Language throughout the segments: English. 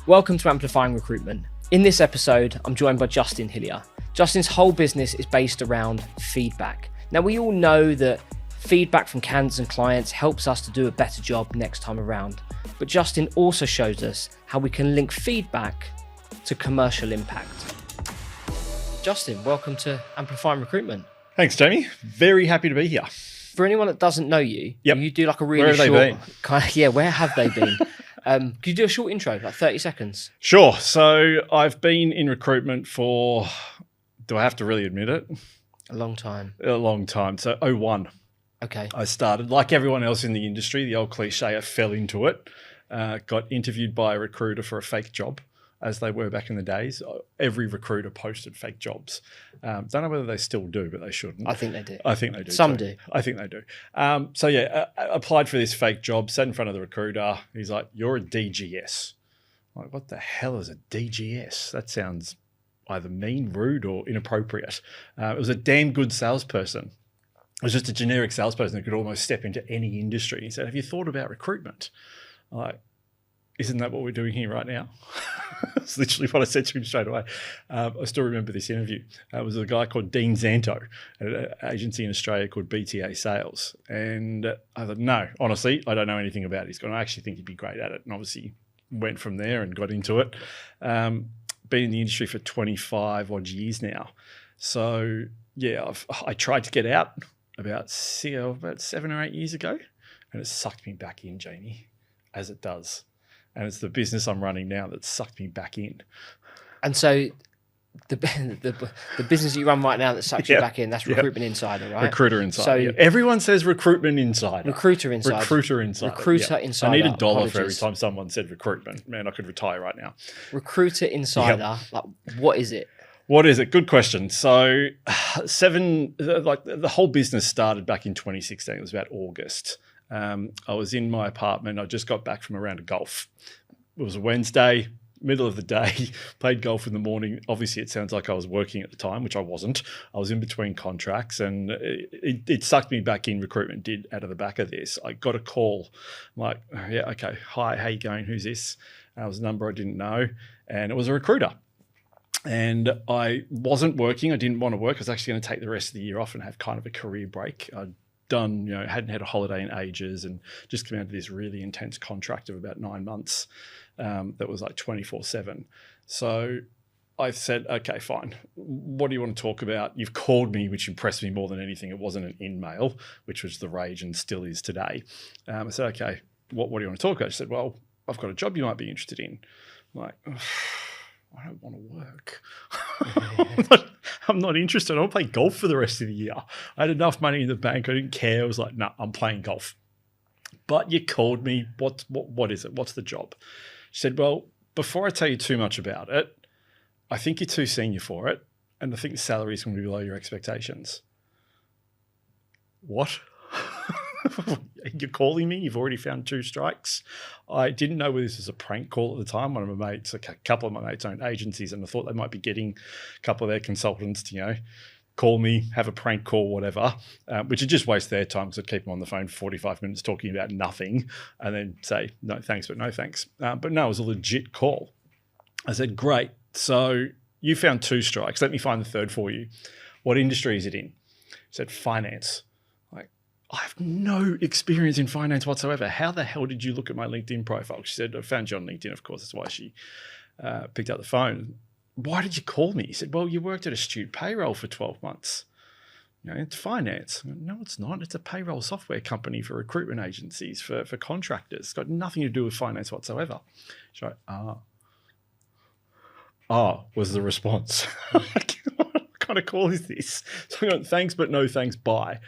Welcome to Amplifying Recruitment. In this episode, I'm joined by Justin Hillier. Justin's whole business is based around feedback. Now, we all know that feedback from candidates and clients helps us to do a better job next time around. But Justin also shows us how we can link feedback to commercial impact. Justin, welcome to Amplifying Recruitment. Thanks, Jamie. Very happy to be here. For anyone that doesn't know you, you do like a really short... Where have they been? Where have they been? Could you do a short intro, like 30 seconds? Sure. So I've been in recruitment for, do I have to really admit it? A long time. A long time. So 01. Okay. I started, like everyone else in the industry, the old cliche, I fell into it. Got interviewed by a recruiter for a fake job, as they were back in the days. Every recruiter posted fake jobs. Don't know whether they still do, but they shouldn't. I think they do. I think they do. Some too. do. I think they do. I applied for this fake job, sat in front of the recruiter. He's like, "You're a DGS." I'm like, what the hell is a DGS? That sounds either mean, rude, or inappropriate. It was a damn good salesperson. It was just a generic salesperson that could almost step into any industry. He said, "Have you thought about recruitment?" I'm like, isn't that what we're doing here right now? That's literally what I said to him straight away. I still remember this interview. It was a guy called Dean Zanto at an agency in Australia called BTA Sales. And I thought, no, honestly, I don't know anything about it. He's gone, I actually think he'd be great at it. And obviously went from there and got into it. Been in the industry for 25 odd years now. So yeah, I tried to get out about 7 or 8 years ago, and it sucked me back in, Jamie, as it does. And it's the business I'm running now that sucked me back in. And so the business you run right now that sucks you back in, that's Recruitment Insider, right? Recruiter Insider. So everyone says Recruitment Insider. Recruiter Insider. Recruiter Insider. Recruiter Insider. I need $1 for every time someone said recruitment. Man, I could retire right now. Recruiter Insider, like what is it? What is it? Good question. So the whole business started back in 2016. It was about August. I was in my apartment. I just got back from a round of golf. It was a Wednesday, middle of the day, played golf in the morning. Obviously, it sounds like I was working at the time, which I wasn't. I was in between contracts, and it sucked me back in. Recruitment did out of the back of this. I got a call. I'm like, oh, yeah, okay. Hi, how you going? Who's this? It was a number I didn't know, and it was a recruiter. And I wasn't working. I didn't want to work. I was actually going to take the rest of the year off and have kind of a career break. I'd done, hadn't had a holiday in ages and just come out of this really intense contract of about 9 months that was like 24/7. So I said, okay, fine. What do you want to talk about? You've called me, which impressed me more than anything. It wasn't an in-mail, which was the rage and still is today. I said, okay, what do you want to talk about? She said, well, I've got a job you might be interested in. I'm like, I don't want to work. I'm not interested. I don't play golf for the rest of the year. I had enough money in the bank. I didn't care. I was like, no, I'm playing golf. But you called me. What is it? What's the job? She said, well, before I tell you too much about it, I think you're too senior for it, and I think the salary is going to be below your expectations. What? You're calling me? You've already found 2 strikes? I didn't know whether this was a prank call at the time. One of my mates, a couple of my mates owned agencies, and I thought they might be getting a couple of their consultants to, call me, have a prank call, whatever, which would just waste their time because I'd keep them on the phone for 45 minutes talking about nothing and then say, no thanks, but no thanks. But no, it was a legit call. I said, great. So you found 2 strikes. Let me find the third for you. What industry is it in? She said, finance. I have no experience in finance whatsoever. How the hell did you look at my LinkedIn profile? She said, I found you on LinkedIn, of course. That's why she picked up the phone. Why did you call me? He said, well, you worked at Astute Payroll for 12 months. It's finance. No, it's not. It's a payroll software company for recruitment agencies, for contractors. It's got nothing to do with finance whatsoever. She's like, was the response. What kind of call is this? So I went, thanks, but no thanks, bye.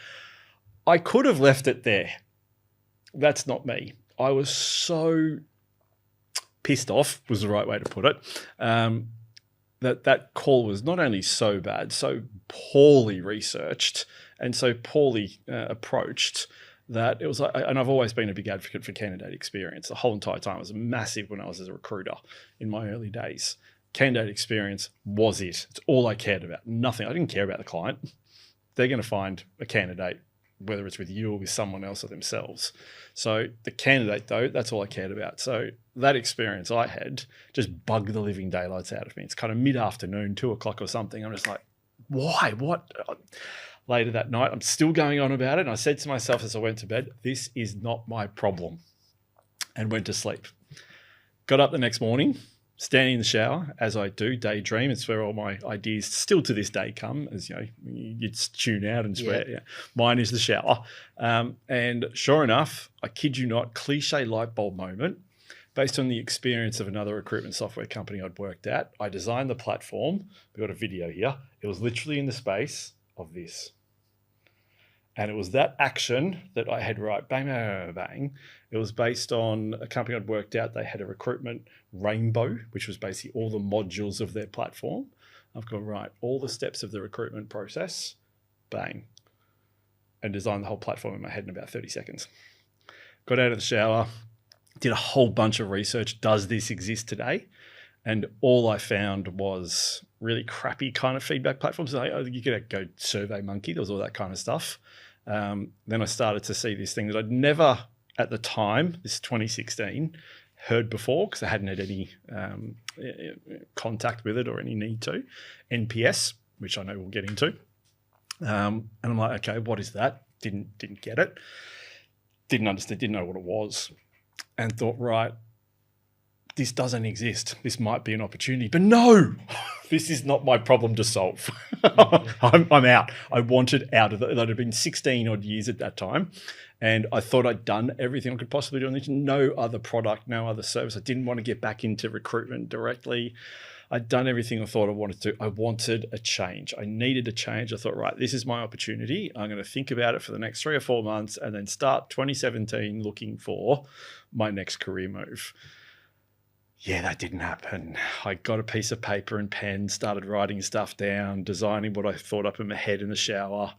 I could have left it there. That's not me. I was so pissed off, was the right way to put it, that call was not only so bad, so poorly researched and so poorly approached that it was like, and I've always been a big advocate for candidate experience. The whole entire time. It was massive when I was as a recruiter in my early days. Candidate experience was it. It's all I cared about. Nothing. I didn't care about the client. They're going to find a candidate whether it's with you or with someone else or themselves. So the candidate, though, that's all I cared about. So that experience I had just bugged the living daylights out of me. It's kind of mid-afternoon, 2:00 or something. I'm just like, why? What? Later that night, I'm still going on about it. And I said to myself as I went to bed, this is not my problem, and went to sleep. Got up the next morning, standing in the shower, as I do, daydream. It's where all my ideas still to this day come, as you know, you tune out and swear. Yeah. Mine is the shower. And sure enough, I kid you not, cliche light bulb moment. Based on the experience of another recruitment software company I'd worked at, I designed the platform. We've got a video here. It was literally in the space of this. And it was that action that I had right, bang, bang, bang. It was based on a company I'd worked out. They had a recruitment rainbow, which was basically all the modules of their platform. I've gone, right, all the steps of the recruitment process, bang, and designed the whole platform in my head in about 30 seconds. Got out of the shower, did a whole bunch of research. Does this exist today? And all I found was really crappy kind of feedback platforms. Like, oh, you could go SurveyMonkey. There was all that kind of stuff. Then I started to see this thing that I'd never, at the time, this is 2016, heard before because I hadn't had any contact with it or any need to. NPS, which I know we'll get into. And I'm like, okay, what is that? Didn't get it. Didn't understand. Didn't know what it was. And thought, right, this doesn't exist. This might be an opportunity, but no, this is not my problem to solve. I'm out. I wanted out of it. It had been 16 odd years at that time. And I thought I'd done everything I could possibly do on this. No other product, no other service. I didn't want to get back into recruitment directly. I'd done everything I thought I wanted to. I wanted a change. I needed a change. I thought, right, this is my opportunity. I'm going to think about it for the next 3 or 4 months and then start 2017 looking for my next career move. Yeah, that didn't happen. I got a piece of paper and pen, started writing stuff down, designing what I thought up in my head in the shower,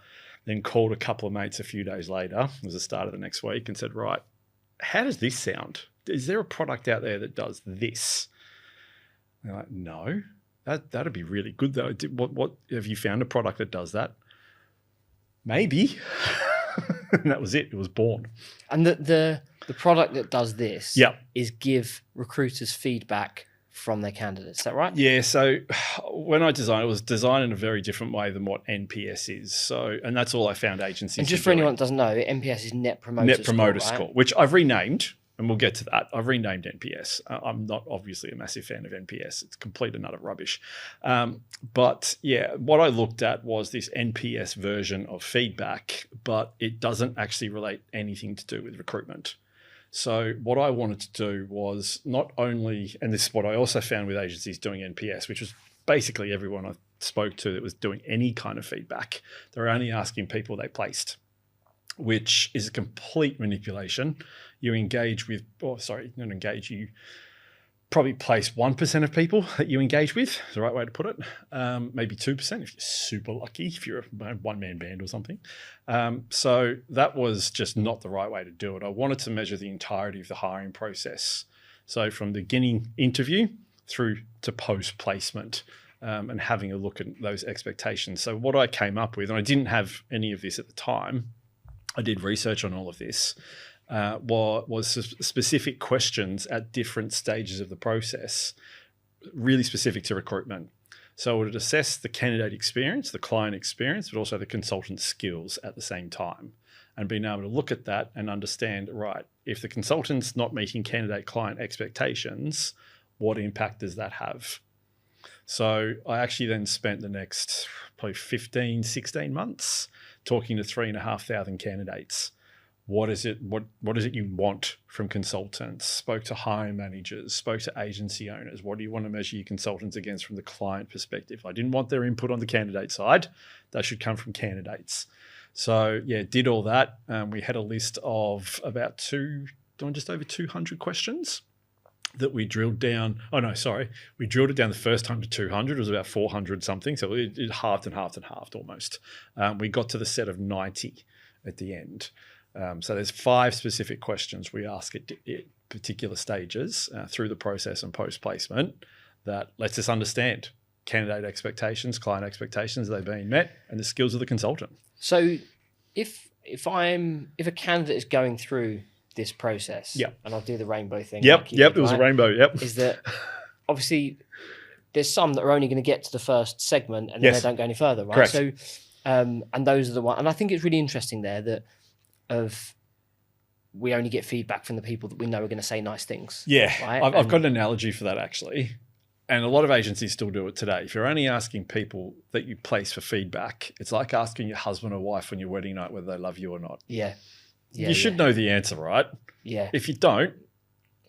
then called a couple of mates a few days later, it was the start of the next week, and said, right, how does this sound? Is there a product out there that does this? And they're like, no, that'd be really good though. What have you found a product that does that? Maybe. And that was it. It was born. And the product that does this is give recruiters feedback from their candidates. Is that right? Yeah. So when I designed it, was designed in a very different way than what NPS is. So, and that's all I found agencies. And just for anyone that doesn't know, NPS is Net Promoter Score, right? Which I've renamed, and we'll get to that. I've renamed NPS. I'm not obviously a massive fan of NPS. It's complete and utter rubbish. But yeah, what I looked at was this NPS version of feedback, but it doesn't actually relate anything to do with recruitment. So what I wanted to do was not only, and this is what I also found with agencies doing NPS, which was basically everyone I spoke to that was doing any kind of feedback. They're only asking people they placed, which is a complete manipulation. You engage with, not engage, you probably place 1% of people that you engage with, is the right way to put it. Maybe 2% if you're super lucky, if you're a one-man band or something. So that was just not the right way to do it. I wanted to measure the entirety of the hiring process. So from the beginning interview through to post-placement, and having a look at those expectations. So what I came up with, and I didn't have any of this at the time, I did research on all of this, was specific questions at different stages of the process, really specific to recruitment. So it would assess the candidate experience, the client experience, but also the consultant skills at the same time. And being able to look at that and understand, right, if the consultant's not meeting candidate client expectations, what impact does that have? So I actually then spent the next probably 15, 16 months talking to 3,500 candidates. What is it you want from consultants? Spoke to hiring managers, spoke to agency owners. What do you want to measure your consultants against from the client perspective? I didn't want their input on the candidate side. That should come from candidates. So yeah, did all that. We had a list of about just over 200 questions that we drilled down. We drilled it down the first time to 200. It was about 400 something. So it halved and halved and halved almost. We got to the set of 90 at the end. So there's 5 specific questions we ask at particular stages through the process and post-placement that lets us understand candidate expectations, client expectations, are they being met, and the skills of the consultant. So if if a candidate is going through this process, Yep. and I'll do the rainbow thing. Yep. like you Yep. did, It was a right? rainbow. Yep. Is that obviously there's some that are only going to get to the first segment and then Yes. they don't go any further, right? Correct. So, and those are the one, and I think it's really interesting there that we only get feedback from the people that we know are going to say nice things. Yeah. Right? I've got an analogy for that actually. And a lot of agencies still do it today. If you're only asking people that you place for feedback, it's like asking your husband or wife on your wedding night whether they love you or not. Yeah. You should know the answer, right? Yeah. If you don't,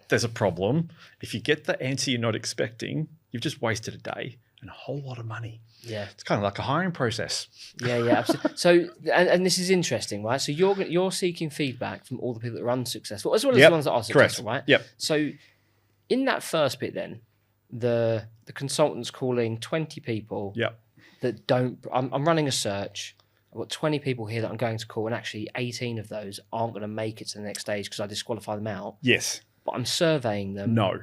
there's a problem. If you get the answer you're not expecting, you've just wasted a day and a whole lot of money. Yeah. It's kind of like a hiring process. Yeah, absolutely. So, and this is interesting, right? So you're seeking feedback from all the people that are unsuccessful, as well as the ones that are successful, right? Yep. So, in that first bit, then the consultant's calling 20 people. Yep. That don't. I'm running a search. I've got 20 people here that I'm going to call, and actually 18 of those aren't going to make it to the next stage because I disqualify them out. Yes. But I'm surveying them. No.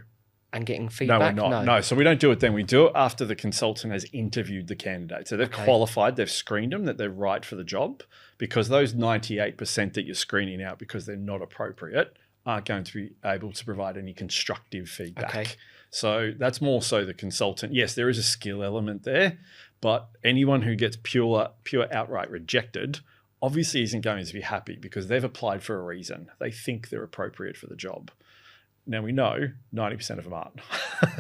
And getting No, feedback. we're not. No. So we don't do it then. We do it after the consultant has interviewed the candidate. So they've qualified, they've screened them that they're right for the job, because those 98% that you're screening out because they're not appropriate aren't going to be able to provide any constructive feedback. Okay. So that's more so the consultant. Yes, there is a skill element there, but anyone who gets pure outright rejected obviously isn't going to be happy because they've applied for a reason. They think they're appropriate for the job. Now we know 90% of them aren't.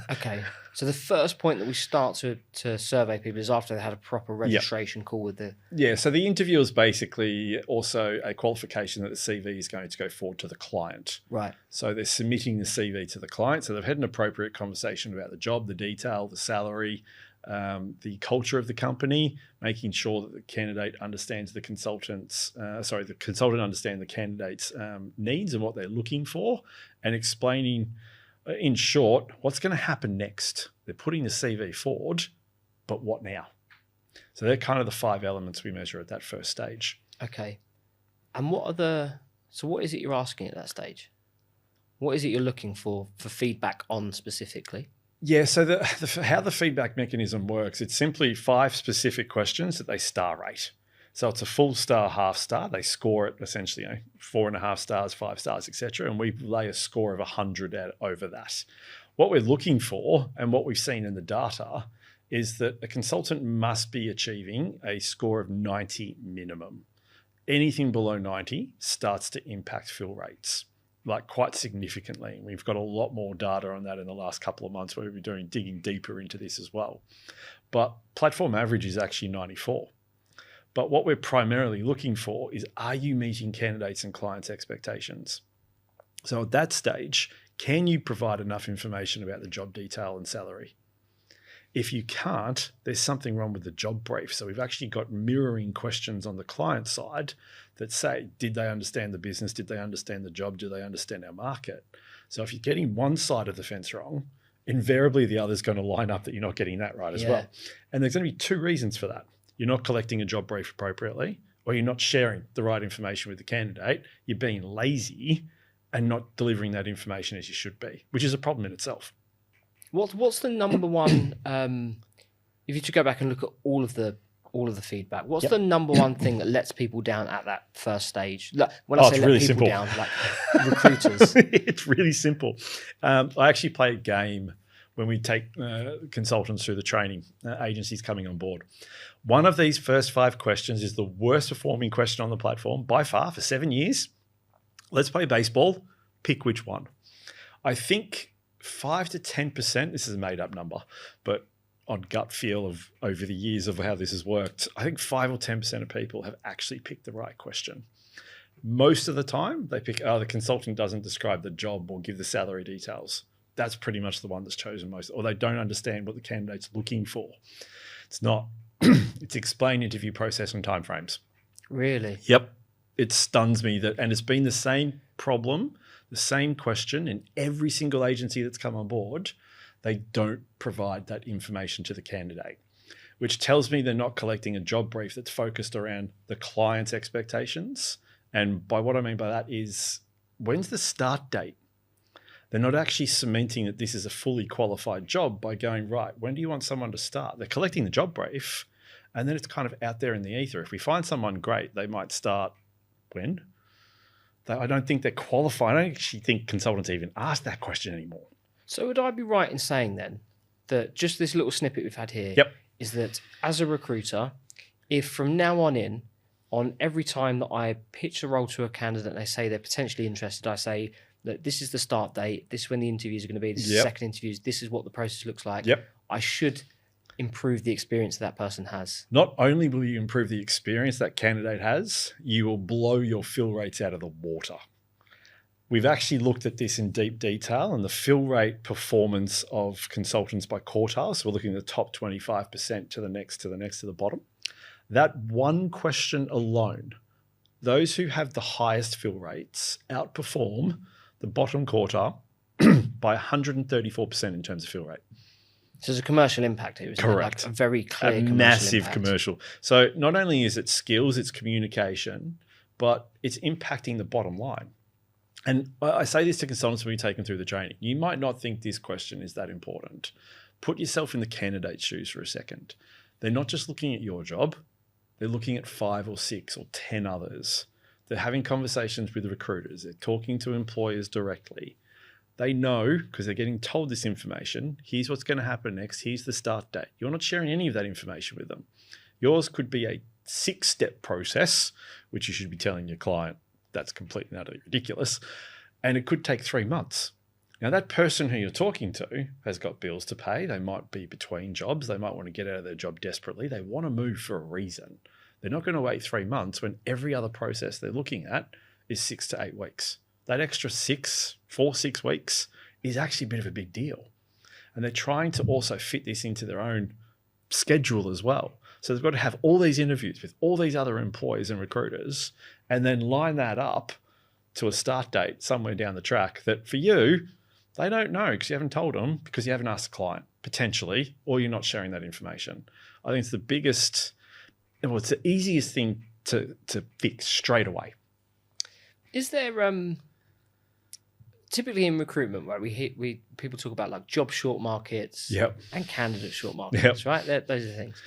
Okay. So the first point that we start to survey people is after they had a proper registration call with the... Yeah, so the interview is basically also a qualification that the CV is going to go forward to the client. Right. So they're submitting the CV to the client. So they've had an appropriate conversation about the job, the detail, the salary, the culture of the company, making sure that the candidate understands the consultant understands the candidate's needs and what they're looking for, and explaining, in short, what's going to happen next. They're putting the CV forward, but what now? So they're kind of the 5 elements we measure at that first stage. Okay. And what is it you're asking at that stage? What is it you're looking for feedback on specifically? Yeah, so how the feedback mechanism works, it's simply 5 specific questions that they star rate. So it's a full star, half star. They score it essentially, 4.5 stars, 5 stars, etc. And we lay a score of 100 over that. What we're looking for and what we've seen in the data is that a consultant must be achieving a score of 90 minimum. Anything below 90 starts to impact fill rates, like quite significantly. We've got a lot more data on that in the last couple of months where we've been digging deeper into this as well. But platform average is actually 94. But what we're primarily looking for is, are you meeting candidates and clients' expectations? So at that stage, can you provide enough information about the job detail and salary? If you can't, there's something wrong with the job brief. So we've actually got mirroring questions on the client side that say, did they understand the business? Did they understand the job? Do they understand our market? So if you're getting one side of the fence wrong, invariably the other's going to line up that you're not getting that right as well. And there's going to be 2 reasons for that. You're not collecting a job brief appropriately, or you're not sharing the right information with the candidate. You're being lazy and not delivering that information as you should be, which is a problem in itself. What's the number one? If you to go back and look at all of the feedback, what's the number one thing that lets people down at that first stage? Like, when I say let really people simple. down, like recruiters. It's really simple. I actually play a game when we take consultants through the training, agencies coming on board. One of these first 5 questions is the worst performing question on the platform by far for 7 years. Let's play baseball. Pick which one. I think 5 to 10%, this is a made up number, but on gut feel of over the years of how this has worked, I think 5 or 10% of people have actually picked the right question. Most of the time they pick, the consultant doesn't describe the job or give the salary details. That's pretty much the one that's chosen most, or they don't understand what the candidate's looking for. It's not, it's explain interview process and timeframes. Really? Yep. It stuns me that, and it's been the same problem, the same question in every single agency that's come on board. They don't provide that information to the candidate, which tells me they're not collecting a job brief that's focused around the client's expectations. And by what I mean by that is, when's the start date? They're not actually cementing that this is a fully qualified job by going, right, when do you want someone to start? They're collecting the job brief, and then it's kind of out there in the ether. If we find someone great, they might start When? I don't think they're qualified. I don't actually think consultants even ask that question anymore. So would I be right in saying then that just this little snippet we've had here is that as a recruiter, if from now on in, on every time that I pitch a role to a candidate and they say they're potentially interested, I say that this is the start date, this is when the interviews are going to be, this is the second interviews, this is what the process looks like. I should improve the experience that person has. Not only will you improve the experience that candidate has, you will blow your fill rates out of the water. We've actually looked at this in deep detail and the fill rate performance of consultants by quartile. So we're looking at the top 25% to the next, to the bottom. That one question alone, those who have the highest fill rates outperform the bottom quartile by 134% in terms of fill rate. So there's a commercial impact here, isn't Correct. It? Like a very clear commercial massive impact. Commercial. So not only is it skills, it's communication, but it's impacting the bottom line. And I say this to consultants when we take them through the training. You might not think this question is that important. Put yourself in the candidate's shoes for a second. They're not just looking at your job. They're looking at 5 or 6 or 10 others. They're having conversations with recruiters. They're talking to employers directly. They know, because they're getting told this information, here's what's going to happen next, here's the start date. You're not sharing any of that information with them. Yours could be a 6-step process, which you should be telling your client that's completely and utterly ridiculous, and it could take 3 months. Now, that person who you're talking to has got bills to pay. They might be between jobs. They might want to get out of their job desperately. They want to move for a reason. They're not going to wait 3 months when every other process they're looking at is 6 to 8 weeks. That extra 6 weeks is actually a bit of a big deal. And they're trying to also fit this into their own schedule as well. So they've got to have all these interviews with all these other employers and recruiters and then line that up to a start date somewhere down the track that for you, they don't know because you haven't told them, because you haven't asked the client, potentially, or you're not sharing that information. I think it's the biggest, well, it's the easiest thing to fix straight away. Is there typically in recruitment, right? People talk about like job short markets and candidate short markets, right? Those are the things.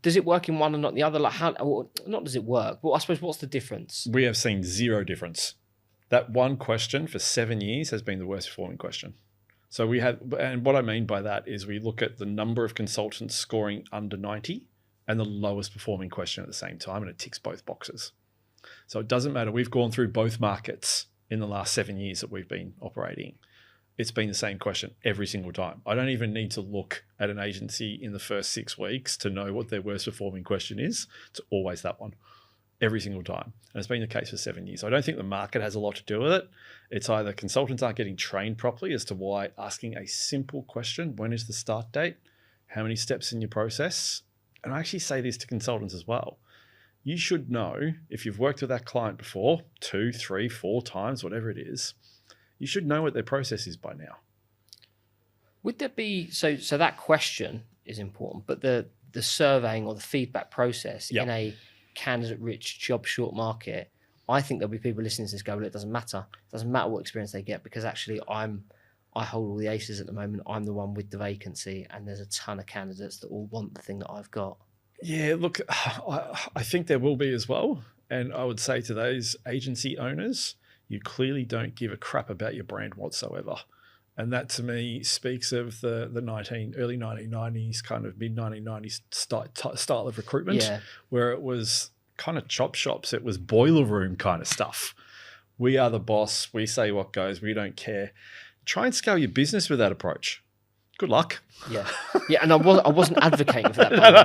Does it work in one and not the other? Like how? Or not does it work? But I suppose what's the difference? We have seen zero difference. That one question for 7 years has been the worst performing question. So we have, and what I mean by that is we look at the number of consultants scoring under 90 and the lowest performing question at the same time, and it ticks both boxes. So it doesn't matter. We've gone through both markets in the last 7 years that we've been operating. It's been the same question every single time. I don't even need to look at an agency in the first 6 weeks to know what their worst performing question is. It's always that one, every single time. And it's been the case for 7 years. I don't think the market has a lot to do with it. It's either consultants aren't getting trained properly as to why asking a simple question, when is the start date? How many steps in your process? And I actually say this to consultants as well. You should know, if you've worked with that client before, 2, 3, 4 times, whatever it is, you should know what their process is by now. Would there be, so that question is important, but the surveying or the feedback process in a candidate-rich, job-short market, I think there'll be people listening to this go, well, it doesn't matter. It doesn't matter what experience they get because actually I hold all the aces at the moment. I'm the one with the vacancy and there's a ton of candidates that all want the thing that I've got. Yeah, look, I think there will be as well. And I would say to those agency owners, you clearly don't give a crap about your brand whatsoever. And that to me speaks of the early 1990s, kind of mid-1990s style of recruitment, where it was kind of chop shops. It was boiler room kind of stuff. We are the boss. We say what goes. We don't care. Try and scale your business with that approach. Good luck. Yeah, and I wasn't advocating for that. By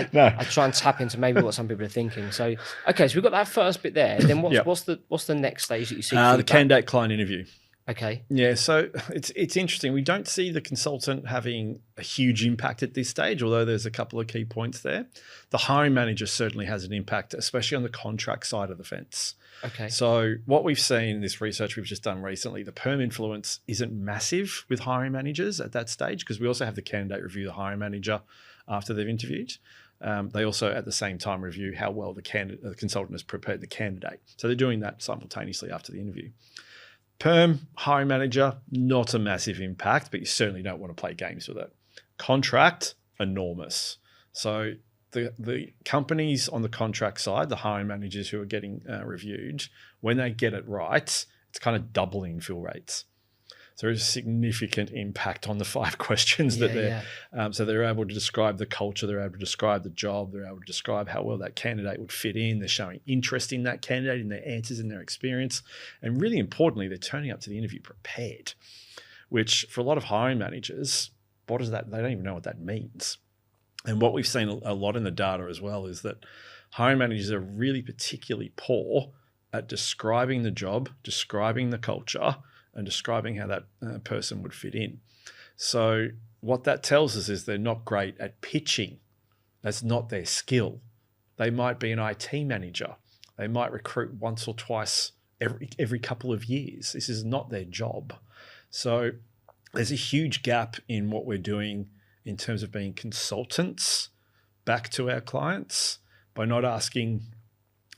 the way. I try and tap into maybe what some people are thinking. So, okay, so we've got that first bit there. Then what's the next stage that you see? The candidate client interview. Okay. Yeah, so it's interesting. We don't see the consultant having a huge impact at this stage, although there's a couple of key points there. The hiring manager certainly has an impact, especially on the contract side of the fence. Okay. So what we've seen in this research we've just done recently, the perm influence isn't massive with hiring managers at that stage because we also have the candidate review the hiring manager after they've interviewed. They also at the same time review how well the consultant has prepared the candidate. So they're doing that simultaneously after the interview. Perm, hiring manager, not a massive impact, but you certainly don't want to play games with it. Contract, enormous. So the companies on the contract side, the hiring managers who are getting reviewed, when they get it right, it's kind of doubling fill rates. So there's a significant impact on the 5 questions that they're, so they're able to describe the culture, they're able to describe the job, they're able to describe how well that candidate would fit in, they're showing interest in that candidate, in their answers, in their experience. And really importantly, they're turning up to the interview prepared, which for a lot of hiring managers, what is that? They don't even know what that means. And what we've seen a lot in the data as well is that hiring managers are really particularly poor at describing the job, describing the culture, and describing how that person would fit in. So what that tells us is they're not great at pitching. That's not their skill. They might be an IT manager. They might recruit once or twice every couple of years. This is not their job. So there's a huge gap in what we're doing in terms of being consultants back to our clients by not asking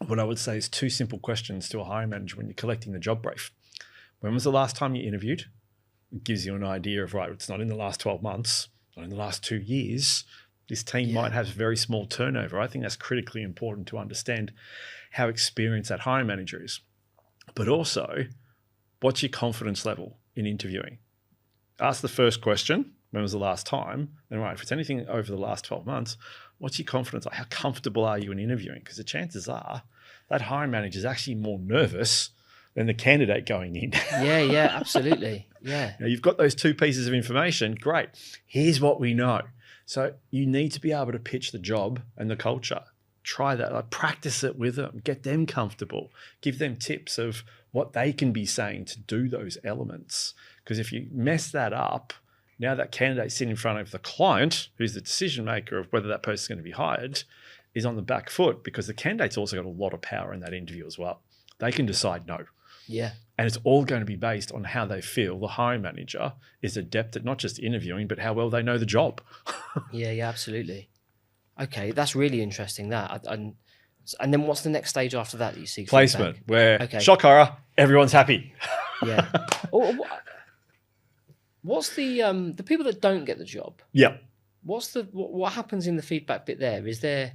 what I would say is 2 simple questions to a hiring manager when you're collecting the job brief. When was the last time you interviewed? It gives you an idea of, right, it's not in the last 12 months, not in the last 2 years. This team might have very small turnover. I think that's critically important to understand how experienced that hiring manager is. But also, what's your confidence level in interviewing? Ask the first question, when was the last time? And right, if it's anything over the last 12 months, what's your confidence? How comfortable are you in interviewing? Because the chances are that hiring manager is actually more nervous than the candidate going in. Yeah, absolutely. Yeah. Now, you've got those 2 pieces of information. Great. Here's what we know. So you need to be able to pitch the job and the culture. Try that. Like, practice it with them. Get them comfortable. Give them tips of what they can be saying to do those elements. Because if you mess that up, now that candidate sitting in front of the client, who's the decision maker of whether that person's going to be hired, is on the back foot, because the candidate's also got a lot of power in that interview as well. They can decide no. Yeah. And it's all going to be based on how they feel the hiring manager is adept at not just interviewing, but how well they know the job. Yeah, absolutely. Okay, that's really interesting, that. And then what's the next stage after that you see? Placement, where, shock horror, everyone's happy. Yeah. What's the people that don't get the job? Yeah. What happens in the feedback bit there? Is there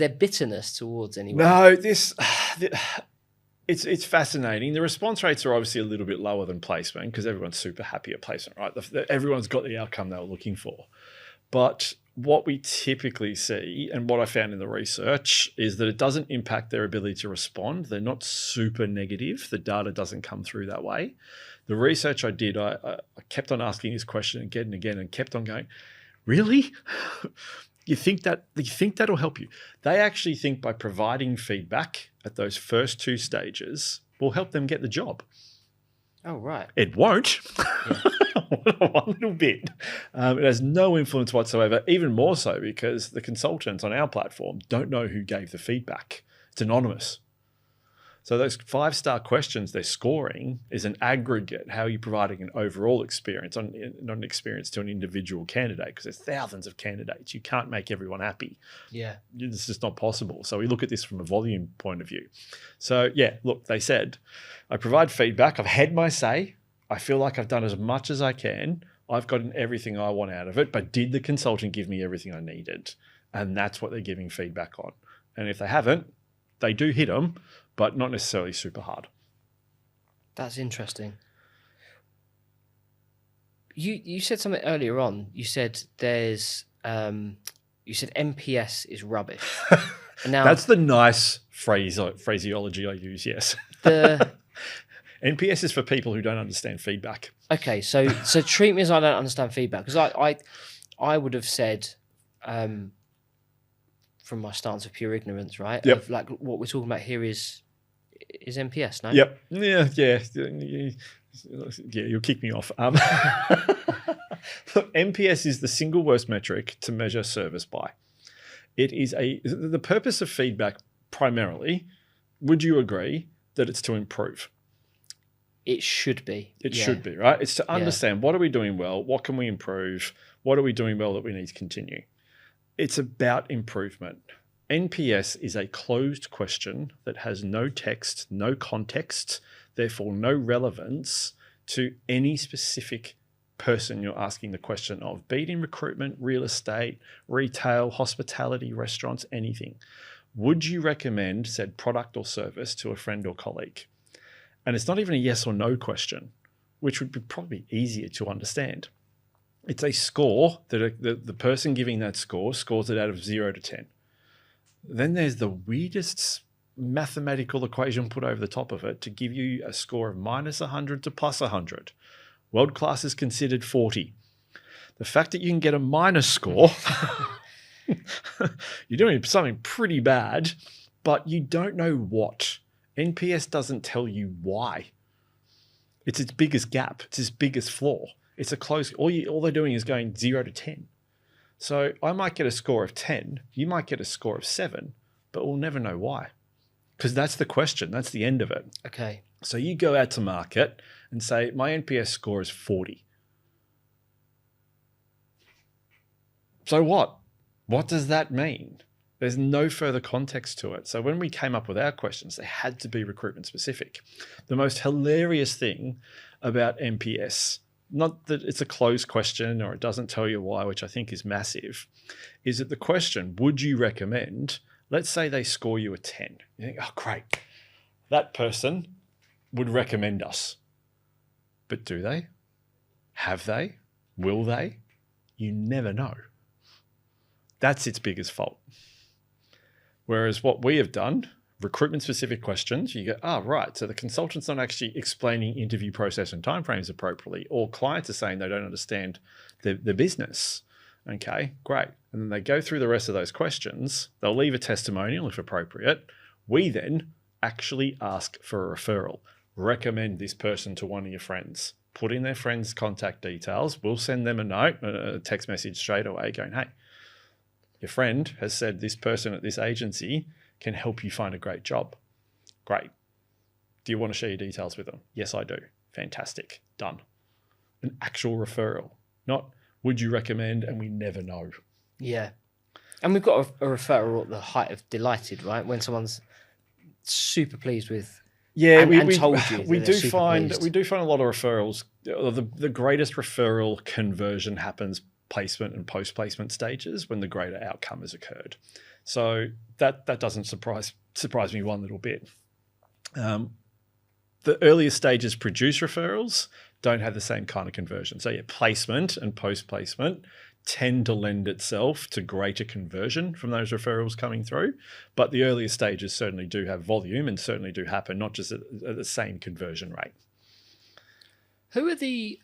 bitterness towards anyone? No, It's fascinating. The response rates are obviously a little bit lower than placement because everyone's super happy at placement, right? Everyone's got the outcome they were looking for. But what we typically see, and what I found in the research, is that it doesn't impact their ability to respond. They're not super negative. The data doesn't come through that way. The research I did, I kept on asking this question again and again and kept on going, really? You think that'll help you? They actually think by providing feedback at those first 2 stages will help them get the job. Oh, right. It won't. Yeah. One little bit. It has no influence whatsoever, even more so because the consultants on our platform don't know who gave the feedback. It's anonymous. So those 5-star questions they're scoring is an aggregate. How are you providing an overall experience, not an experience to an individual candidate? Because there's thousands of candidates. You can't make everyone happy. Yeah. It's just not possible. So we look at this from a volume point of view. So yeah, look, they said, I provide feedback. I've had my say. I feel like I've done as much as I can. I've gotten everything I want out of it. But did the consultant give me everything I needed? And that's what they're giving feedback on. And if they haven't, they do hit them, but not necessarily super hard. That's interesting. You said something earlier on. You said NPS is rubbish. And now that's the nice phraseology I use. Yes. NPS is for people who don't understand feedback. Okay, so treat me as I don't understand feedback, because I would have said, from my stance of pure ignorance, right? Yep. Of like what we're talking about here is NPS, no? Yep. Yeah. You'll kick me off. Look, NPS is the single worst metric to measure service by. It is the purpose of feedback primarily. Would you agree that it's to improve? It should be. It should be, right? It's to understand what are we doing well, what can we improve, what are we doing well that we need to continue. It's about improvement. NPS is a closed question that has no text, no context, therefore no relevance to any specific person you're asking the question of, be it in recruitment, real estate, retail, hospitality, restaurants, anything. Would you recommend said product or service to a friend or colleague? And it's not even a yes or no question, which would be probably easier to understand. It's a score that the person giving that score scores it out of 0 to 10. Then there's the weirdest mathematical equation put over the top of it to give you a score of minus 100 to plus 100. World class is considered 40. The fact that you can get a minus score, you're doing something pretty bad, but you don't know what. NPS doesn't tell you why. It's its biggest gap. It's its biggest flaw. It's a close, all they're doing is going 0 to 10. So I might get a score of 10. You might get a score of 7, but we'll never know why. Because that's the question. That's the end of it. Okay. So you go out to market and say, my NPS score is 40. So what? What does that mean? There's no further context to it. So when we came up with our questions, they had to be recruitment specific. The most hilarious thing about NPS, not that it's a closed question or it doesn't tell you why, which I think is massive, is that the question, would you recommend, let's say they score you a 10. You think, oh, great. That person would recommend us. But do they? Have they? Will they? You never know. That's its biggest fault. Whereas what we have done, recruitment-specific questions, you go, right, so the consultant's not actually explaining interview process and timeframes appropriately, or clients are saying they don't understand the business. Okay, great. And then they go through the rest of those questions. They'll leave a testimonial if appropriate. We then actually ask for a referral. Recommend this person to one of your friends. Put in their friend's contact details. We'll send them a note, a text message straight away going, hey, your friend has said this person at this agency can help you find a great job. Great. Do you want to share your details with them? Yes, I do. Fantastic. Done. An actual referral, not would you recommend, and we never know. Yeah. And we've got a referral at the height of delighted, right? When someone's super pleased with, and told you we do find a lot of referrals. The greatest referral conversion happens placement and post-placement stages when the greater outcome has occurred. So that doesn't surprise me one little bit. The earlier stages produce referrals don't have the same kind of conversion. So yeah, placement and post-placement tend to lend itself to greater conversion from those referrals coming through. But the earlier stages certainly do have volume and certainly do happen, not just at the same conversion rate. Who are the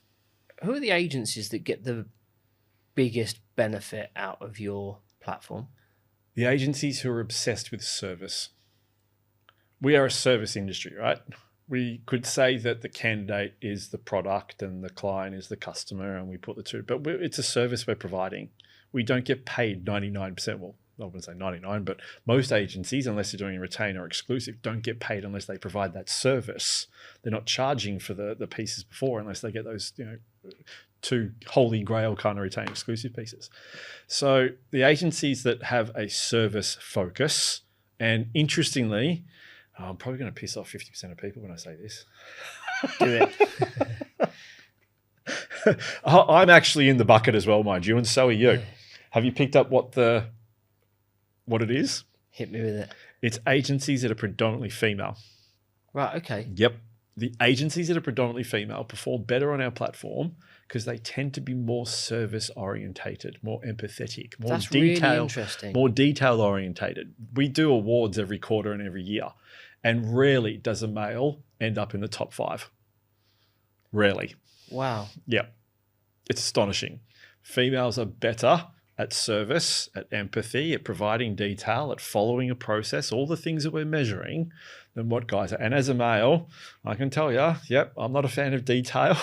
agencies that get the biggest benefit out of your platform? The agencies who are obsessed with service. We are a service industry, right? We could say that the candidate is the product and the client is the customer, and we put the two, but it's a service we're providing. We don't get paid 99%. Well, I wouldn't say 99, but most agencies, unless they're doing a retainer or exclusive, don't get paid unless they provide that service. They're not charging for the pieces before unless they get those, two holy grail kind of retained exclusive pieces. So the agencies that have a service focus, and interestingly, I'm probably going to piss off 50% of people when I say this. Do it. I'm actually in the bucket as well, mind you, and so are you. Have you picked up what it is? Hit me with it. It's agencies that are predominantly female. Right, okay. Yep. The agencies that are predominantly female perform better on our platform because they tend to be more service orientated, more empathetic, more That's detail, really interesting. more detail orientated. We do awards every quarter and every year, and rarely does a male end up in the top 5. Rarely. Wow. Yep. It's astonishing. Females are better at service, at empathy, at providing detail, at following a process, all the things that we're measuring than what guys are. And as a male, I can tell you, yep, I'm not a fan of detail.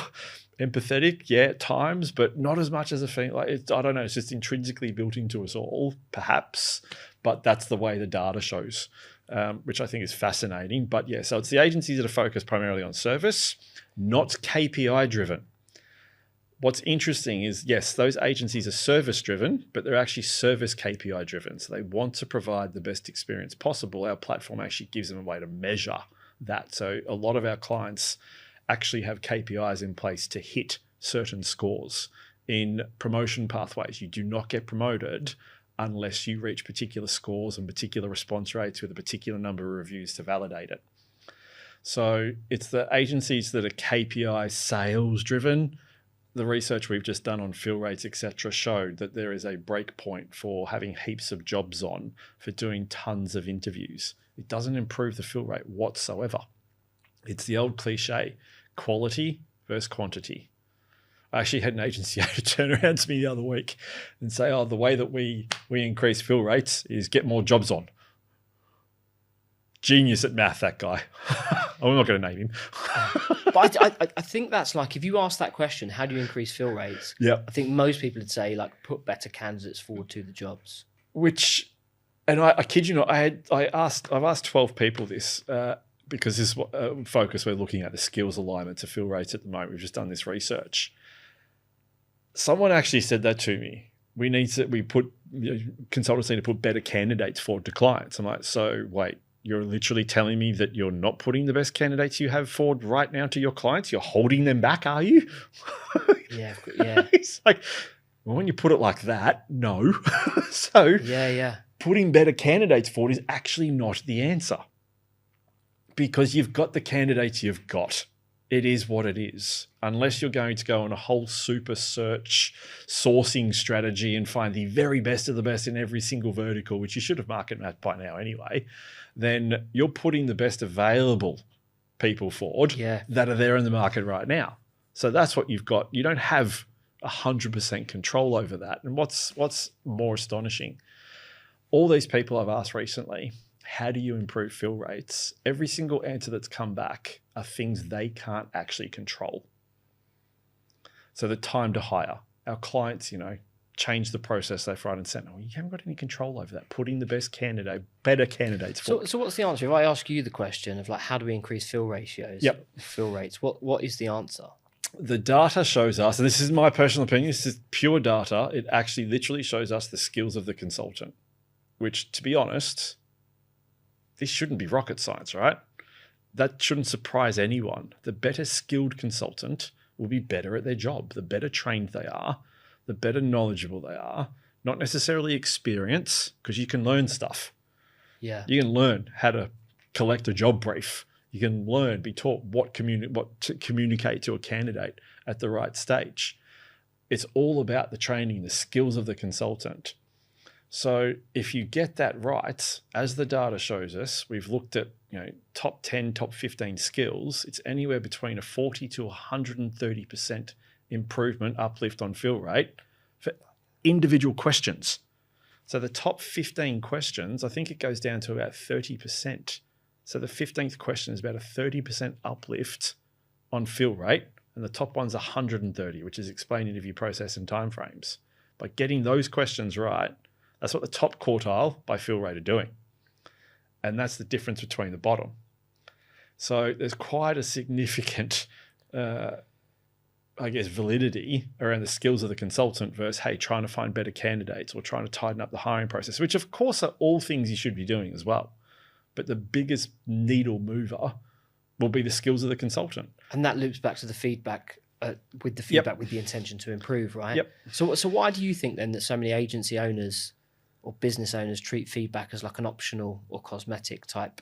Empathetic, yeah, at times, but not as much as a female. I don't know, it's just intrinsically built into us all, perhaps, but that's the way the data shows, which I think is fascinating. But yeah, so it's the agencies that are focused primarily on service, not KPI driven. What's interesting is, yes, those agencies are service driven, but they're actually service KPI driven. So they want to provide the best experience possible. Our platform actually gives them a way to measure that. So a lot of our clients actually have KPIs in place to hit certain scores. In promotion pathways, you do not get promoted unless you reach particular scores and particular response rates with a particular number of reviews to validate it. So it's the agencies that are KPI sales driven. The research we've just done on fill rates, etc., showed that there is a break point for having heaps of jobs on, for doing tons of interviews. It doesn't improve the fill rate whatsoever. It's the old cliche, quality versus quantity. I actually had an agency owner turn around to me the other week and say, oh, the way that we increase fill rates is get more jobs on. Genius at math, that guy. I'm not going to name him. But I think that's like, if you ask that question, how do you increase fill rates? Yeah. I think most people would say, like, put better candidates forward to the jobs. Which, and I kid you not, I've asked 12 people this because this is focus we're looking at, the skills alignment to fill rates at the moment. We've just done this research. Someone actually said that to me. Consultants need to put better candidates forward to clients. I'm like, so wait, you're literally telling me that you're not putting the best candidates you have forward right now to your clients? You're holding them back, are you? Yeah. It's like, well, when you put it like that, no. So Yeah. putting better candidates forward is actually not the answer, because you've got the candidates you've got. It is what it is. Unless you're going to go on a whole super search sourcing strategy and find the very best of the best in every single vertical, which you should have market mapped by now anyway, then you're putting the best available people forward that are there in the market right now. So that's what you've got. You don't have 100% control over that. And what's more astonishing, all these people I've asked recently, how do you improve fill rates? Every single answer that's come back are things they can't actually control. So the time to hire, our clients, change the process left, right, and center. Well, you haven't got any control over that. Putting the better candidates forward. So what's the answer? If I ask you the question of, like, how do we increase fill ratios? Yep. Fill rates. What is the answer? The data shows us, and this is my personal opinion, this is pure data. It actually literally shows us the skills of the consultant, which, to be honest, this shouldn't be rocket science, right? That shouldn't surprise anyone. The better skilled consultant will be better at their job. The better trained they are, the better knowledgeable they are. Not necessarily experience, because you can learn stuff. Yeah. You can learn how to collect a job brief. You can learn, be taught what to communicate to a candidate at the right stage. It's all about the training, the skills of the consultant. So if you get that right, as the data shows us, we've looked at top 10, top 15 skills. It's anywhere between a 40 to 130% improvement uplift on fill rate for individual questions. So the top 15 questions, I think it goes down to about 30%. So the 15th question is about a 30% uplift on fill rate, and the top one's 130, which is explain interview process and timeframes. By getting those questions right, that's what the top quartile by fill rate are doing. And that's the difference between the bottom. So there's quite a significant, validity around the skills of the consultant versus, hey, trying to find better candidates or trying to tighten up the hiring process, which of course are all things you should be doing as well. But the biggest needle mover will be the skills of the consultant. And that loops back to the feedback, with the intention to improve, right? Yep. So why do you think then that so many agency owners or business owners treat feedback as like an optional or cosmetic type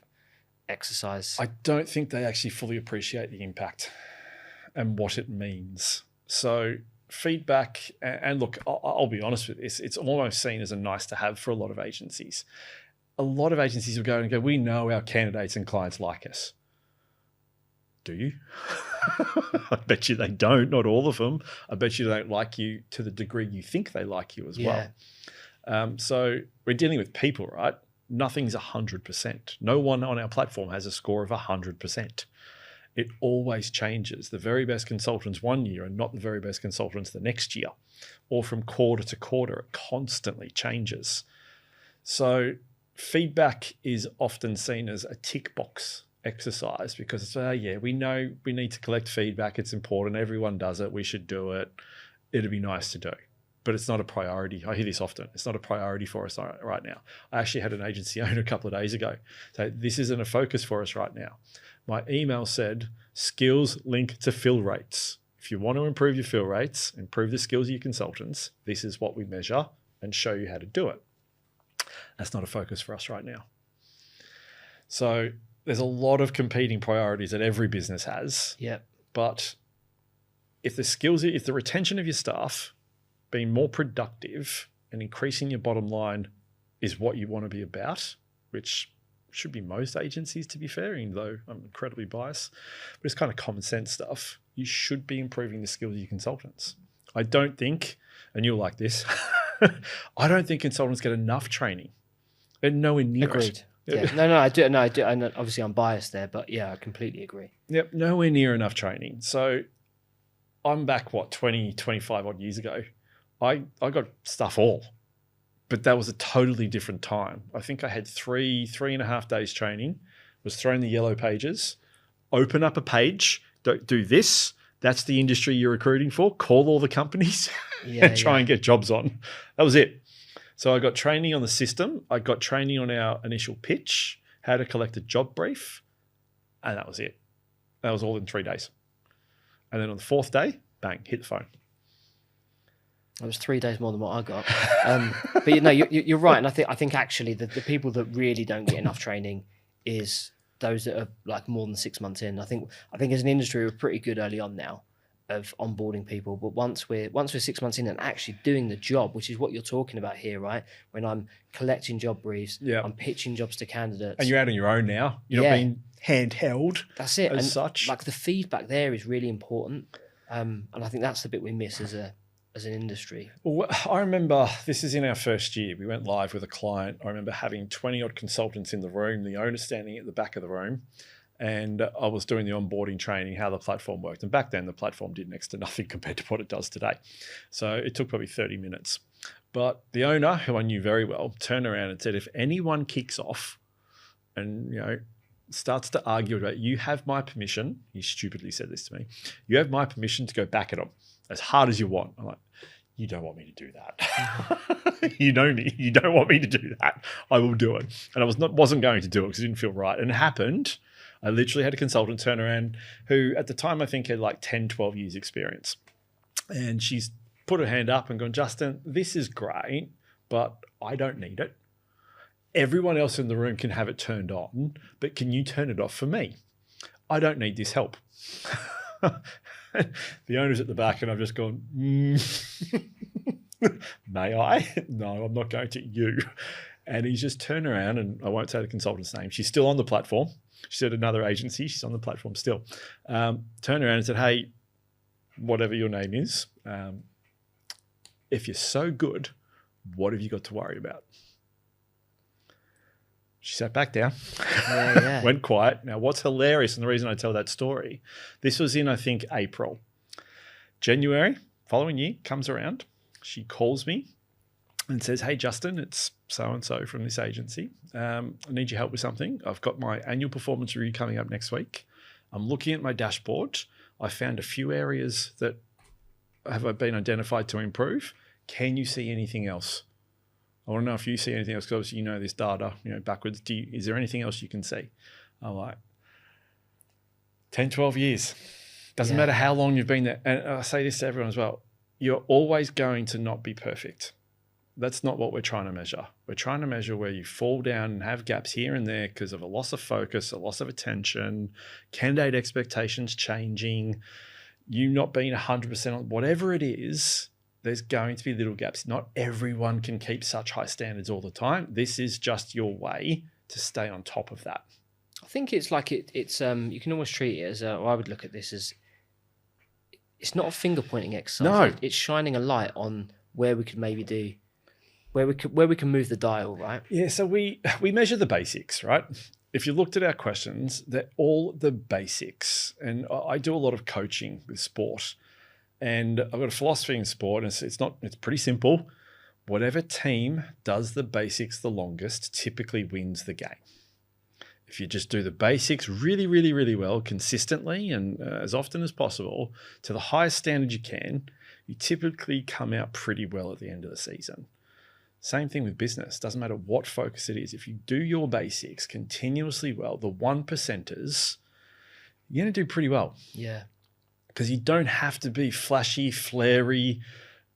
exercise? I don't think they actually fully appreciate the impact and what it means. So feedback, and look, I'll be honest with this, it's almost seen as a nice to have for a lot of agencies. A lot of agencies will go, we know our candidates and clients like us. Do you? I bet you they don't, not all of them. I bet you they don't like you to the degree you think they like you as well. So we're dealing with people, right? Nothing's 100%. No one on our platform has a score of 100%. It always changes. The very best consultants one year are not the very best consultants the next year, or from quarter to quarter, it constantly changes. So feedback is often seen as a tick box exercise because it's, we know we need to collect feedback. It's important. Everyone does it. We should do it. It'd be nice to do. But it's not a priority. I hear this often. It's not a priority for us right now. I actually had an agency owner a couple of days ago say, this isn't a focus for us right now. My email said, skills link to fill rates. If you want to improve your fill rates, improve the skills of your consultants, this is what we measure and show you how to do it. That's not a focus for us right now. So there's a lot of competing priorities that every business has. Yep. But if the retention of your staff, being more productive and increasing your bottom line is what you want to be about, which should be most agencies, to be fair, even though I'm incredibly biased, but it's kind of common sense stuff. You should be improving the skills of your consultants. I don't think, and you'll like this, I don't think consultants get enough training. They're nowhere near Agreed. it. Yeah. No, I do. No, I do. And obviously, I'm biased there, but yeah, I completely agree. Yep, nowhere near enough training. So I'm back, 20, 25 odd years ago. I got stuff all, but that was a totally different time. I think I had 3.5 days training, was thrown the yellow pages, open up a page, do this. That's the industry you're recruiting for. Call all the companies and try and get jobs on. That was it. So I got training on the system. I got training on our initial pitch, how to collect a job brief, and that was it. That was all in 3 days. And then on the 4th day, bang, hit the phone. It was 3 days more than what I got. But you're right. And I think actually the people that really don't get enough training is those that are like more than 6 months in. I think as an industry, we're pretty good early on now of onboarding people. But once we're 6 months in and actually doing the job, which is what you're talking about here, right? When I'm collecting job briefs, I'm pitching jobs to candidates. And you're out on your own now. You're not being handheld. That's it. As such. Like the feedback there is really important. And I think that's the bit we miss as an industry. Well, I remember this is in our first year. We went live with a client. I remember having 20 odd consultants in the room, the owner standing at the back of the room. And I was doing the onboarding training, how the platform worked. And back then the platform did next to nothing compared to what it does today. So it took probably 30 minutes. But the owner, who I knew very well, turned around and said, if anyone kicks off and, starts to argue about, you have my permission, he stupidly said this to me, you have my permission to go back at them as hard as you want. I'm like, you don't want me to do that. You know me. You don't want me to do that. I will do it. And I wasn't going to do it because it didn't feel right. And it happened. I literally had a consultant turn around who at the time I think had like 10, 12 years experience. And she's put her hand up and gone, Justin, this is great, but I don't need it. Everyone else in the room can have it turned on, but can you turn it off for me? I don't need this help. The owner's at the back and I've just gone, may I? No, I'm not going to. You. And he's just turned around, and I won't say the consultant's name. She's still on the platform. She's at another agency. She's on the platform still. Turned around and said, hey, whatever your name is, if you're so good, what have you got to worry about? She sat back down, went quiet. Now, what's hilarious, and the reason I tell that story, this was in, I think, April. January, following year, comes around. She calls me and says, hey, Justin, it's so-and-so from this agency. I need your help with something. I've got my annual performance review coming up next week. I'm looking at my dashboard. I found a few areas that have been identified to improve. Can you see anything else? I want to know if you see anything else, because obviously you know this data, backwards. Is there anything else you can see? I'm like, 10, 12 years. Doesn't matter how long you've been there. And I say this to everyone as well. You're always going to not be perfect. That's not what we're trying to measure. We're trying to measure where you fall down and have gaps here and there because of a loss of focus, a loss of attention, candidate expectations changing, you not being 100% on whatever it is. There's going to be little gaps. Not everyone can keep such high standards all the time. This is just your way to stay on top of that. I think it's like it's you can almost treat it as I would look at this as, it's not a finger pointing exercise. No, it's shining a light on where we could maybe do, where we can move the dial, right? Yeah. So we measure the basics, right? If you looked at our questions, they're all the basics. And I do a lot of coaching with sport. And I've got a philosophy in sport, and it's pretty simple. Whatever team does the basics the longest typically wins the game. If you just do the basics really, really, really well, consistently and as often as possible, to the highest standard you can, you typically come out pretty well at the end of the season. Same thing with business. Doesn't matter what focus it is. If you do your basics continuously well, the 1%ers, you're going to do pretty well. Yeah. because you don't have to be flashy, flary,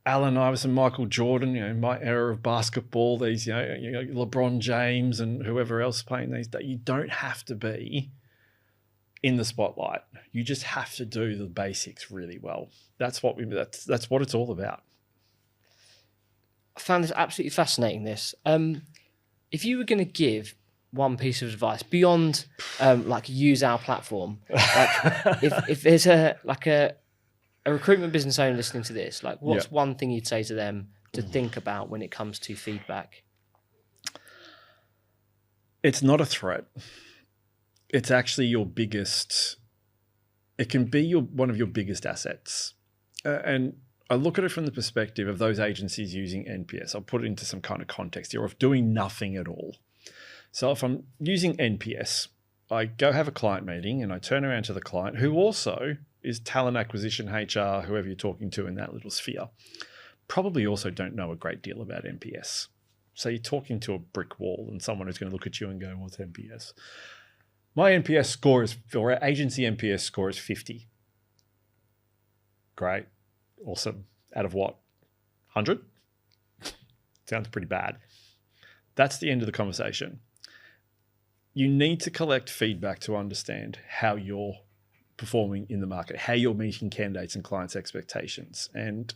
Allen Iverson, Michael Jordan, my era of basketball, these, LeBron James and whoever else playing these days. You don't have to be in the spotlight. You just have to do the basics really well. That's what it's all about. I found this absolutely fascinating. If you were going to give one piece of advice beyond use our platform, if there's a recruitment business owner listening to this, what's one thing you'd say to them to think about when it comes to feedback? It's not a threat. It's actually it can be one of your biggest assets. And I look at it from the perspective of those agencies using NPS. I'll put it into some kind of context here of doing nothing at all. So if I'm using NPS, I go have a client meeting and I turn around to the client, who also is talent acquisition, HR, whoever you're talking to in that little sphere, probably also don't know a great deal about NPS. So you're talking to a brick wall and someone who's going to look at you and go, what's NPS? My NPS score or our agency NPS score is 50. Great. Awesome. Out of what? 100? Sounds pretty bad. That's the end of the conversation. You need to collect feedback to understand how you're performing in the market, how you're meeting candidates and clients' expectations. And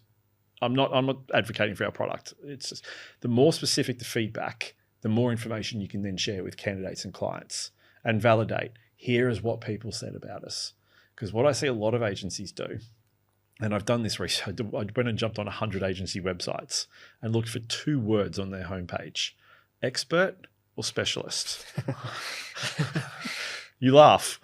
I'm not advocating for our product. It's just, the more specific the feedback, the more information you can then share with candidates and clients and validate, here is what people said about us. Because what I see a lot of agencies do, and I've done this research, I went and jumped on 100 agency websites and looked for 2 words on their homepage: expert or specialist. You laugh.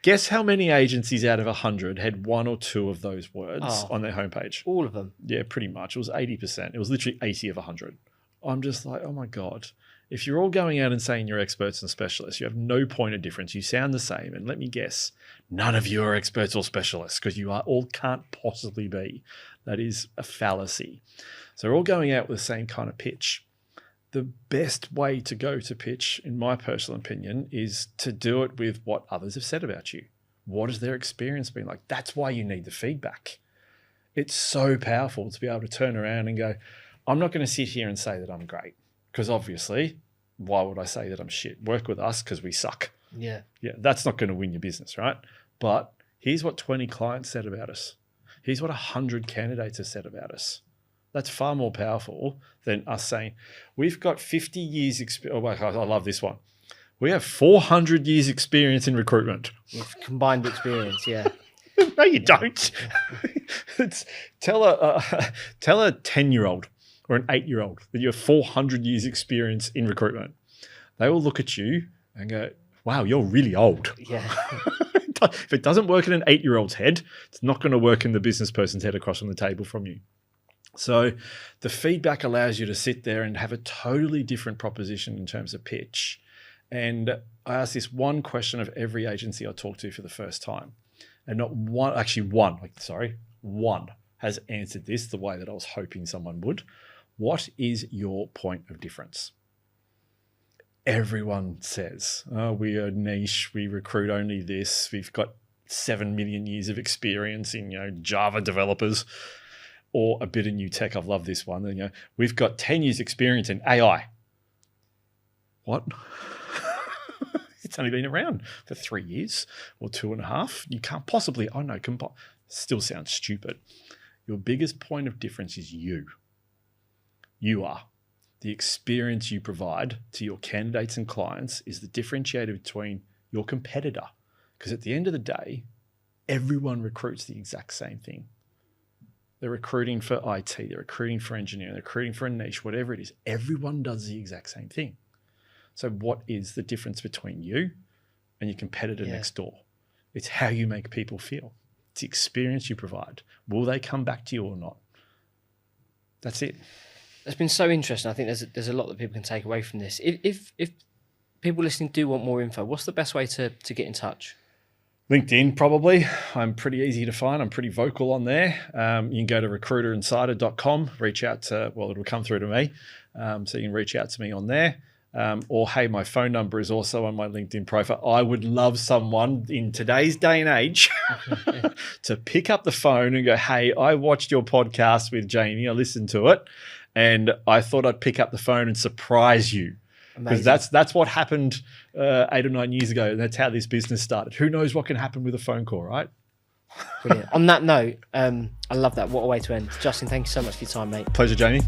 Guess how many agencies out of 100 had 1 or 2 of those words on their homepage? All of them. Yeah, pretty much. It was 80%. It was literally 80 of 100. I'm just like, oh my God. If you're all going out and saying you're experts and specialists, you have no point of difference. You sound the same. And let me guess, none of you are experts or specialists, because you all can't possibly be. That is a fallacy. So we're all going out with the same kind of pitch. The best way to go to pitch, in my personal opinion, is to do it with what others have said about you. What has their experience been like? That's why you need the feedback. It's so powerful to be able to turn around and go, I'm not going to sit here and say that I'm great, because obviously, why would I say that I'm shit? Work with us because we suck. Yeah. Yeah, that's not going to win your business, right? But here's what 20 clients said about us. Here's what 100 candidates have said about us. That's far more powerful than us saying, we've got 50 years experience. Oh, I love this one. We have 400 years experience in recruitment. With combined experience, yeah. No, you don't. Tell a 10-year-old or an 8-year-old that you have 400 years experience in recruitment. They will look at you and go, wow, you're really old. Yeah. If it doesn't work in an 8-year-old's head, it's not going to work in the business person's head across from the table from you. So the feedback allows you to sit there and have a totally different proposition in terms of pitch. And I ask this one question of every agency I talk to for the first time. And not one, actually one has answered this the way that I was hoping someone would. What is your point of difference? Everyone says, oh, we are niche, we recruit only this, we've got 7 million years of experience in Java developers. Or a bit of new tech. I've loved this one. We've got 10 years experience in AI. What? It's only been around for 3 years or 2.5. You can't possibly, still sounds stupid. Your biggest point of difference is you. You are. The experience you provide to your candidates and clients is the differentiator between your competitor. Because at the end of the day, everyone recruits the exact same thing. They're recruiting for IT, they're recruiting for engineering, they're recruiting for a niche, whatever it is. Everyone does the exact same thing. So what is the difference between you and your competitor next door? It's how you make people feel. It's the experience you provide. Will they come back to you or not? That's it. It's been so interesting. I think there's a lot that people can take away from this. If people listening do want more info, what's the best way to get in touch? LinkedIn, probably. I'm pretty easy to find. I'm pretty vocal on there. You can go to recruiterinsider.com, reach out to, it'll come through to me. So you can reach out to me on there. or hey, my phone number is also on my LinkedIn profile. I would love someone in today's day and age to pick up the phone and go, hey, I watched your podcast with Jamie. I listened to it and I thought I'd pick up the phone and surprise you. Because that's what happened 8 or 9 years ago. And that's how this business started. Who knows what can happen with a phone call, right? Brilliant. On that note, I love that. What a way to end. Justin, thank you so much for your time, mate. Pleasure, Jamie.